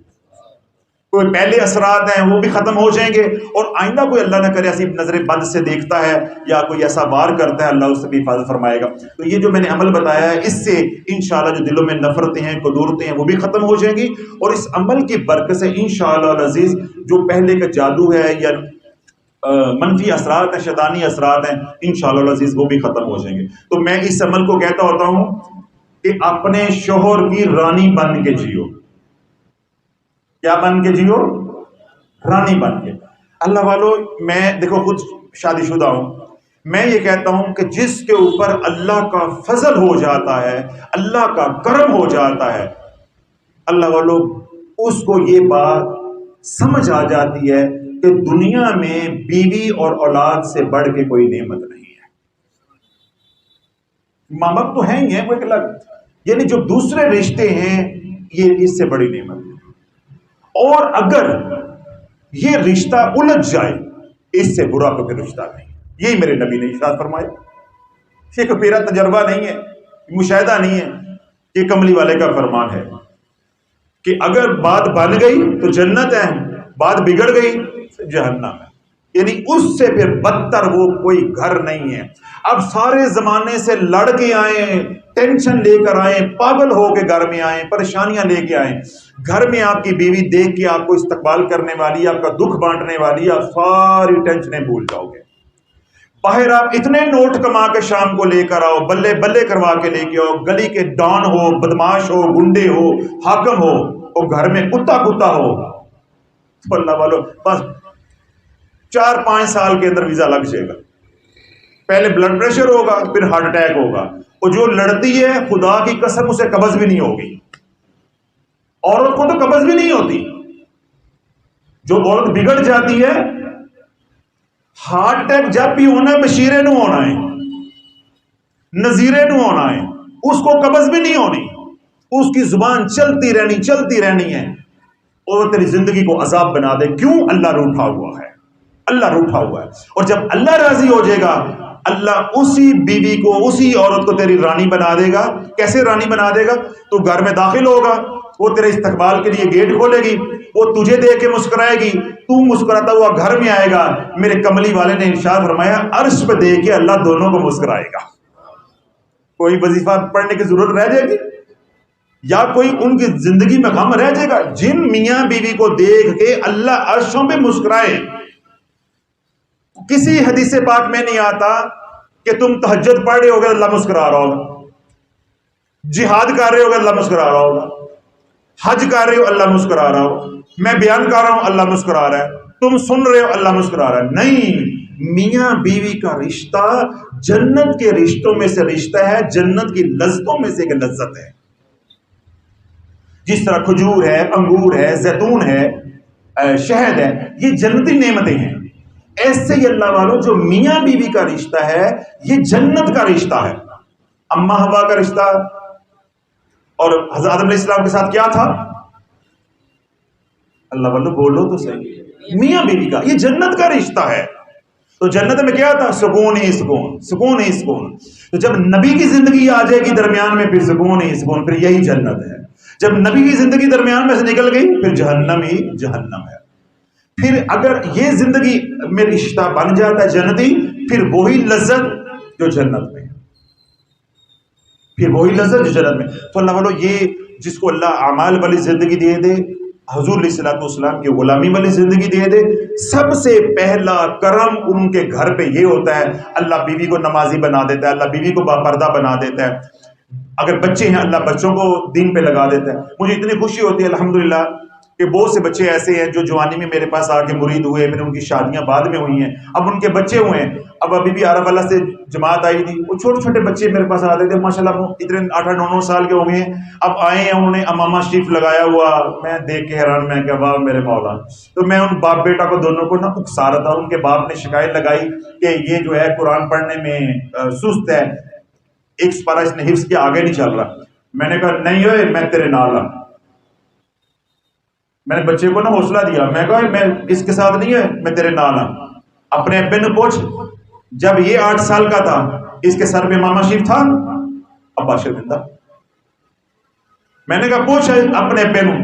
کوئی پہلے اثرات ہیں وہ بھی ختم ہو جائیں گے، اور آئندہ کوئی اللہ نہ کرے ایسی نظر بد سے دیکھتا ہے یا کوئی ایسا وار کرتا ہے، اللہ اس سے بھی حفاظت فرمائے گا. تو یہ جو میں نے عمل بتایا ہے، اس سے انشاءاللہ جو دلوں میں نفرتیں ہیں، قدورتیں ہیں، وہ بھی ختم ہو جائیں گی، اور اس عمل کی برکت سے انشاءاللہ العزیز جو پہلے کا جادو ہے یا منفی اثرات ہیں، شیطانی اثرات ہیں، انشاءاللہ العزیز وہ بھی ختم ہو جائیں گے. تو میں اس عمل کو کہتا ہوتا ہوں کہ اپنے شوہر کی رانی بن کے جیو. کیا بن کے جیو؟ رانی بن کے. اللہ والو، میں دیکھو خود شادی شدہ ہوں، میں یہ کہتا ہوں کہ جس کے اوپر اللہ کا فضل ہو جاتا ہے، اللہ کا کرم ہو جاتا ہے، اللہ والو اس کو یہ بات سمجھ آ جاتی ہے کہ دنیا میں بیوی اور اولاد سے بڑھ کے کوئی نعمت نہیں ہے. ماں باپ تو ہیں ہی ہیں، وہ ایک الگ، یعنی جو دوسرے رشتے ہیں یہ اس سے بڑی نعمت ہے. اور اگر یہ رشتہ الجھ جائے، اس سے برا تو پھر رشتہ نہیں. یہی میرے نبی نے ارشاد فرمایا. یہ کوئی میرا تجربہ نہیں ہے، مشاہدہ نہیں ہے، یہ کملی والے کا فرمان ہے کہ اگر بات بن گئی تو جنت ہے، بات بگڑ گئی تو جہنم ہے. یعنی اس سے پھر بدتر وہ کوئی گھر نہیں ہے. اب سارے زمانے سے لڑ کے آئیں، ٹینشن لے کر آئیں، پاگل ہو کے گھر میں آئیں، پریشانیاں لے کے آئیں، گھر میں آپ کی بیوی دیکھ کے آپ کو استقبال کرنے والی، آپ کا دکھ بانٹنے والی، آپ ساری ٹینشنیں بھول جاؤ گے. باہر آپ اتنے نوٹ کما کے شام کو لے کر آؤ، بلے بلے کروا کے لے کے آؤ، گلی کے ڈان ہو، بدماش ہو، گنڈے ہو، حاکم ہو، اور گھر میں کتا کتا ہو، تو اللہ والو بس 4-5 سال کے اندر ویزا لگ جائے گا. پہلے بلڈ پریشر ہوگا، پھر ہارٹ اٹیک ہوگا. اور جو لڑتی ہے خدا کی قسم اسے قبض بھی نہیں ہوگی. عورت کو تو قبض بھی نہیں ہوتی. جو عورت بگڑ جاتی ہے، ہارٹ اٹیک جب بھی ہونا ہے بشیرے نو ہونا ہے، نذیرے نو ہونا ہے، اس کو قبض بھی نہیں ہونی. اس کی زبان چلتی رہنی ہے، اور تیری زندگی کو عذاب بنا دے. کیوں؟ اللہ روٹھا ہوا ہے، اللہ روٹھا ہوا ہے. اور جب اللہ راضی ہو جائے گا، اللہ اسی بیوی کو، اسی عورت کو تیری رانی بنا دے گا. کیسے رانی بنا دے گا؟ تو گھر میں داخل ہوگا، وہ تیرے استقبال کے لیے گیٹ کھولے گی، وہ تجھے دیکھ کے مسکرائے گی، تو مسکراتا ہوا گھر میں آئے گا۔ میرے کملی والے نے ارشاد فرمایا عرش پہ دیکھ کے اللہ دونوں کو مسکرائے گا۔ کوئی وظیفہ پڑھنے کی ضرورت رہ جائے گی یا کوئی ان کی زندگی میں غم رہ جائے گا؟ جن میاں بیوی کو دیکھ کے اللہ عرشوں پہ مسکرائے۔ کسی حدیث پاک میں نہیں آتا کہ تم تہجد پڑھ رہے ہوگے اللہ مسکرا رہا ہوگا، جہاد کر رہے ہوگے اللہ مسکرا رہا ہوگا، حج کر رہے ہو اللہ مسکرا رہا ہو، میں بیان کر رہا ہوں اللہ مسکرا رہا ہے، تم سن رہے ہو اللہ مسکرا رہا ہے۔ نہیں، میاں بیوی کا رشتہ جنت کے رشتوں میں سے رشتہ ہے، جنت کی لذتوں میں سے ایک لذت ہے۔ جس طرح کھجور ہے، انگور ہے، زیتون ہے، شہد ہے، یہ جنتی نعمتیں ہیں، ایسے ہی اللہ والوں جو میاں بیوی کا رشتہ ہے یہ جنت کا رشتہ ہے۔ اماں حوا کا رشتہ اور حضرت آدم علیہ السلام کے ساتھ کیا تھا؟ اللہ والوں بولو تو صحیح، میاں بیوی کا، یہ جنت کا رشتہ ہے۔ تو جنت میں کیا تھا؟ سکون ہی سکون، سکون ہی سکون۔ تو جب نبی کی زندگی آ جائے گی درمیان میں پھر سکون ہی سکون، پھر یہی جنت ہے۔ جب نبی کی زندگی درمیان میں سے نکل گئی پھر جہنم ہی جہنم ہے۔ پھر اگر یہ زندگی میں رشتہ بن جاتا ہے جنتی، پھر وہی لذت جو جنت میں ہے، پھر وہی لذت جو جنت میں۔ تو اللہ والوں یہ جس کو اللہ اعمال والی زندگی دے دے، حضور علیہ الصلوۃ والسلام کی غلامی والی زندگی دے دے، سب سے پہلا کرم ان کے گھر پہ یہ ہوتا ہے اللہ بیوی کو نمازی بنا دیتا ہے، اللہ بیوی کو باپردہ بنا دیتا ہے۔ اگر بچے ہیں اللہ بچوں کو دین پہ لگا دیتا ہے۔ مجھے اتنی خوشی ہوتی ہے الحمدللہ کہ بہت سے بچے ایسے ہیں جو جوانی میں میرے پاس آ کے مرید ہوئے، پھر ان کی شادیاں بعد میں ہوئی ہیں، اب ان کے بچے ہوئے ہیں۔ اب ابھی بھی عرب اللہ سے جماعت آئی تھی، وہ چھوٹے چھوٹے بچے میرے پاس آتے تھے، ماشاءاللہ وہ اتنے 8-9 سال کے ہو گئے ہیں، اب آئے ہیں، انہوں نے امامہ شریف لگایا ہوا، میں دیکھ کے حیران، میں کہ واہ میرے مولا۔ تو میں ان باپ بیٹا کو دونوں کو نہ اکسا رہا تھا، ان کے باپ نے شکایت لگائی کہ یہ جو ہے قرآن پڑھنے میں سست ہے، ایک سپارہ اس نے حفظ کیا، آگے نہیں چل رہا۔ میں نے کہا نہیں ہوئے میں تیرے نال ہوں۔ میں نے بچے کو نا حوصلہ دیا، میں کہا میں اس کے ساتھ نہیں ہے، میں تیرے نال ہوں۔ اپنے ابے نے پوچھ، جب یہ 8 سال کا تھا اس کے سر پہ امامہ شریف تھا؟ ابا شرمندہ۔ میں نے کہا پوچھ اپنے ابے نو،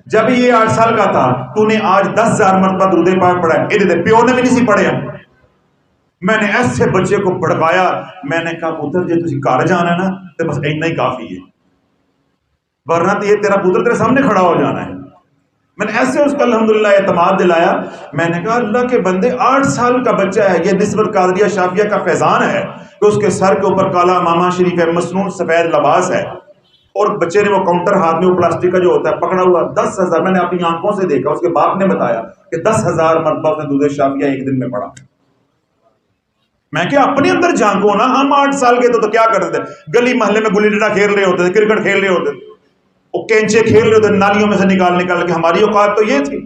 جب یہ 8 سال کا تھا تو نے آج 10,000 مرتبہ درود پاک پڑھا ہے، یہ پیو نے بھی نہیں سی پڑھیا۔ میں نے ایسے بچے کو بھڑکایا، میں نے کہا پتر جی تسی گھر جانا ہے نا تو بس اتنا ہی کافی ہے، ورنہ تو یہ تیرا پتر تیرے سامنے کھڑا ہو جانا ہے۔ میں نے ایسے اس کا الحمدللہ اعتماد دلایا۔ میں نے کہا اللہ کے بندے 8 سال کا بچہ ہے، یہ نسبت قادریہ شافیہ کا فیضان ہے کہ اس کے سر کے اوپر کالا امامہ شریف ہے، مسنون سفید لباس ہے، اور بچے نے وہ کاؤنٹر ہاتھ میں وہ پلاسٹک کا جو ہوتا ہے پکڑا ہوا 10,000، میں نے اپنی آنکھوں سے دیکھا، اس کے باپ نے بتایا کہ 10,000 مرتبہ اس نے درود شافیہ ایک دن میں پڑھا۔ میں کہ اپنے اندر جھانکو نا، ہم 8 سال کے تو کیا کرتے تھے؟ گلی محلے میں گلی ڈنڈا کھیل رہے ہوتے تھے، کرکٹ کھیل رہے ہوتے تھے، وہ کینچے کھیل رہے ہوتے نالیوں میں سے نکال کے، ہماری اوقات تو یہ تھی۔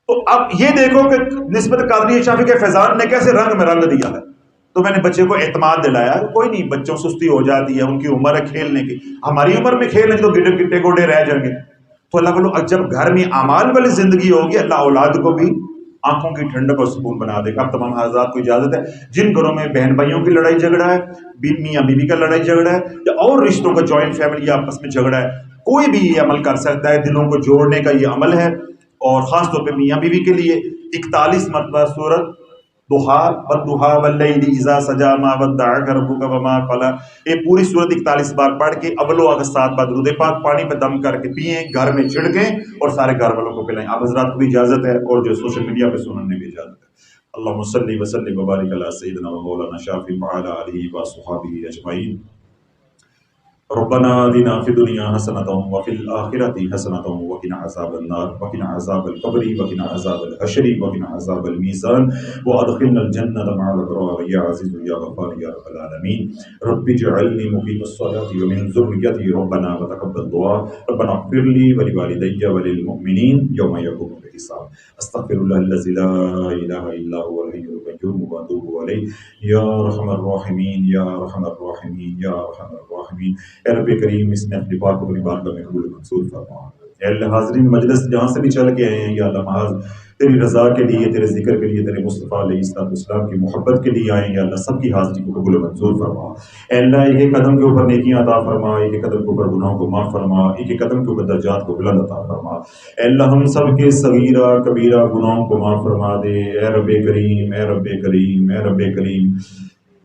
تو اب یہ دیکھو کہ نسبت قادری شافی کے فیضان نے کیسے رنگ میں رنگ دیا ہے۔ تو میں نے بچے کو اعتماد دلایا، کوئی نہیں بچوں سستی ہو جاتی ہے، ان کی عمر ہے کھیلنے کی، ہماری عمر میں کھیلنے تو گٹے گوڑے رہ جائیں گے۔ تو اللہ بولو جب گھر میں اعمال والی زندگی ہوگی اللہ اولاد کو بھی آنکھوں کی ٹھنڈک اور سکون بنا دے گا۔ اب تمام حضرات کو اجازت ہے، جن گھروں میں بہن بھائیوں کی لڑائی جھگڑا ہے، میاں بیوی کا لڑائی جھگڑا ہے، یا اور رشتوں کا جوائنٹ فیملی آپس میں جھگڑا ہے، کوئی بھی یہ عمل کر سکتا ہے، دلوں کو جوڑنے کا یہ عمل ہے، اور خاص طور پہ میاں بیوی کے لیے 41 مرتبہ سورت ضحیٰ والضحیٰ واللیل اذا سجا ما ودعک ربک وما قلی، یہ پوری سورت 41 بار پڑھ کے اول و آخر 7 بار درود پاک پانی پہ دم کر کے پئیں، گھر میں چھڑکیں اور سارے گھر والوں کو پلائیں۔ آپ حضرات کو بھی اجازت ہے اور جو سوشل میڈیا پہ سننے بھی اجازت ہے۔ اللہم صلی وسلم وبارک علی سیدنا و مولانا شافی وعلی آلہ وصحبہ اجمعین۔ ربنا آتنا فی الدنیا حسنۃ وفی الآخرۃ حسنۃ وقنا عذاب النار وقنا عذاب القبر وقنا عذاب الحشر وقنا عذاب الميزان وادخلنا الجنة مع الأبرار یا عزیز یا غفار یا رب العالمین۔ رب اجعلنی مقیم الصلاة ومن ذریتی ربنا وتقبل دعاء ربنا اغفر لی ولوالدی وللمؤمنین یوم یقوم الحساب۔ استغفر اللہ الذی لا الہ الا هو الحی القیوم واتوب الیہ یا ارحم الراحمین یا ارحم الراحمین یا ارحم الراحمین۔ اے رب کریم اس نے اپنی پاک اپنی بارگاہ میں قبول منظور فرما۔ اے اللہ حاضرین مجلس جہاں سے بھی چل کے آئے ہیں یا اللہ محاذ تیری رضا کے لیے، تیرے ذکر کے لیے، تیرے مصطفیٰ علیہ السلام کی محبت کے لیے آئے ہیں یا اللہ سب کی حاضری کو قبول و منظور فرما۔ اے اللہ ایک ایک قدم کے اوپر نیکیاں عطا فرما، ایک ایک قدم کے اوپر گناہوں کو معاف فرما، ایک ایک قدم کے اوپر درجات کو بلند عطا فرما۔ اے اللہ ہم سب کے صغیرہ کبیرہ گناہوں کو معاف فرما دے۔ اے رب کریم، اے رب کریم، اے رب کریم،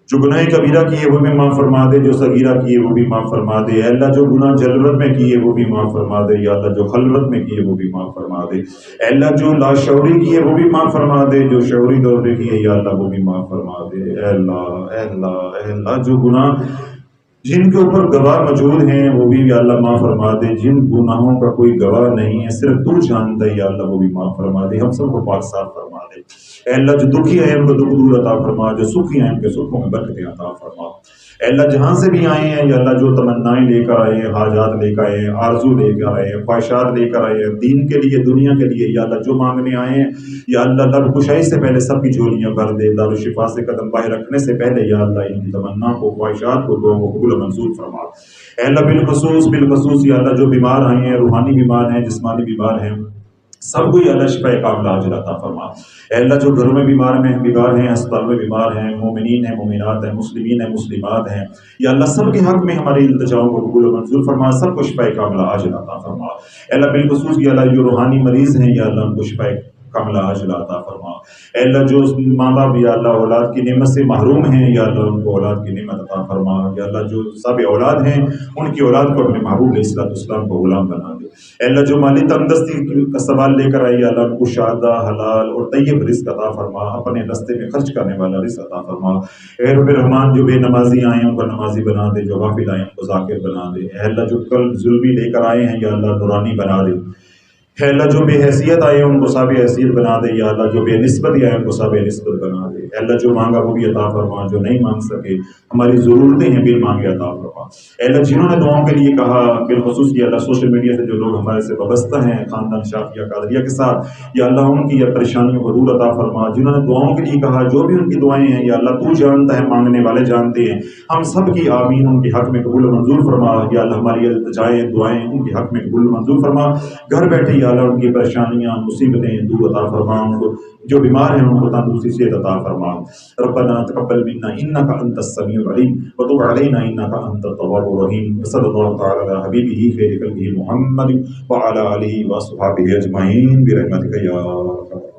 جو گناہ کبیرہ کیے وہ بھی معاف فرما دے، جو صغیرہ کیے وہ بھی معاف فرما دے۔ اے اللہ جو گناہ جلوت میں کیے وہ بھی معاف فرما دے، یا اللہ جو خلوت میں کیے وہ بھی معاف فرما دے۔ اے اللہ جو لاشعوری کیے وہ بھی معاف فرما دے، جو شعوری دور پہ کیے یا اللہ وہ بھی معاف فرما دے۔ اے اللہ، اے اللہ، اے اللہ جو گناہ جن کے اوپر گواہ موجود ہیں وہ بھی یا اللہ معاف فرما دے، جن گناہوں کا کوئی گواہ نہیں ہے صرف تو جانتا ہے یا اللہ وہ بھی معاف فرما دے، ہم سب کو پاک صاف فرما دے۔ اے اللہ جو دکھی ہیں ان کو دکھ دور عطا فرما، جو سکھی ہیں ان کے سکھوں میں برکتیں عطا فرما۔ اے اللہ جہاں سے بھی آئے ہیں یا اللہ جو تمنائیں لے کر آئے ہیں، حاجات لے کر آئے ہیں، آرزو لے کر آئے ہیں، خواہشات لے کر آئے ہیں، دین کے لیے، دنیا کے لیے یا اللہ جو مانگنے آئے ہیں یا اللہ لب کشائی سے پہلے سب کی جھولیاں بھر دے، دارالشفا سے قدم باہر رکھنے سے پہلے یا اللہ ان کی تمنا کو، خواہشات کو، دعاؤں کو قبول و منظور فرما۔ اے اللہ بالخصوص یا اللہ جو بیمار آئے ہیں، روحانی بیمار ہیں، جسمانی بیمار ہیں، سب کو یا اللہ شفا کاملہ عاجلہ عطا فرما۔ اے اللہ جو گھروں میں بیمار ہیں، اسپتال میں بیمار ہیں، مومنین ہیں، مومنات ہیں، مسلمین ہیں، مسلمات ہیں، یا اللہ سب کے حق میں ہماری التجاؤں کو قبول و منظور فرما، سب کو شفا کاملہ عاجلہ عطا فرما۔ اے اللہ بالخصوص یا اللہ جو روحانی مریض ہیں یا اللہ ان کو شفا کاملہ عاجلہ عطا فرما۔ اے اللہ جو ماں باپ یا اللہ اولاد کی نعمت سے محروم ہیں یا اللہ ان کو اولاد کی نعمت عطا فرما، یا اللہ جو سب اولاد ہیں ان کی اولاد کو اپنے محبوب علیہ السلام کو غلام بنا دے۔ اے اللہ جو مالی تنگدستی کا سوال لے کر آئے یا اللہ ان کو شادہ، حلال اور طیب رزق عطا فرما، اپنے راستے میں خرچ کرنے والا رزق عطا فرما۔ اے رب رحمان جو بے نمازی آئے ہیں ان کو نمازی بنا دے، جو غافل آئے ہیں ان کو ذاکر بنا دے۔ اے اللہ جو قلب ظلمی لے کر آئے ہیں یا اللہ نورانی بنا دے۔ اے اللہ جو بے حیثیت آئے ہیں ان کو صاحب حیثیت بنا دے، یا اللہ جو بے نسبت آئے ہیں ان کو صاحب نسبت بنا دے۔ اے اللہ جو مانگا وہ بھی عطا فرما، جو نہیں مانگ سکے ہماری ضرورتیں ہیں بل مانگے عطا فرما۔ اے اللہ جنہوں نے دعاؤں کے لیے کہا، بالخصوص یا اللہ سوشل میڈیا سے جو لوگ ہمارے سے وابستہ ہیں خاندان شافیہ قادریہ کے ساتھ، یا اللہ ان کی پریشانیوں کو دور عطا فرما۔ جنہوں نے دعاؤں کے لیے کہا، جو بھی ان کی دعائیں ہیں یا اللہ تو جانتا ہے، مانگنے والے جانتے ہیں، ہم سب کی آمین ان کے حق میں قبول و منظور فرما۔ یا اللہ ہماری التجائیں دعائیں ان کے حق میں قبول و منظور فرما۔ گھر بیٹھے یا اللہ ان کی پریشانیاں مصیبتیں دور عطا فرما، ان کو جو بیمار ہیں ان کو تندرستی سے عطا فرما۔ ربنا تقبل منا انك انت السميع العليم وتب علينا انك انت التواب الرحيم، وصلى الله تعالى على حبيبه خير خلقه محمد وعلى اله وصحبه اجمعين برحمتك يا ارحم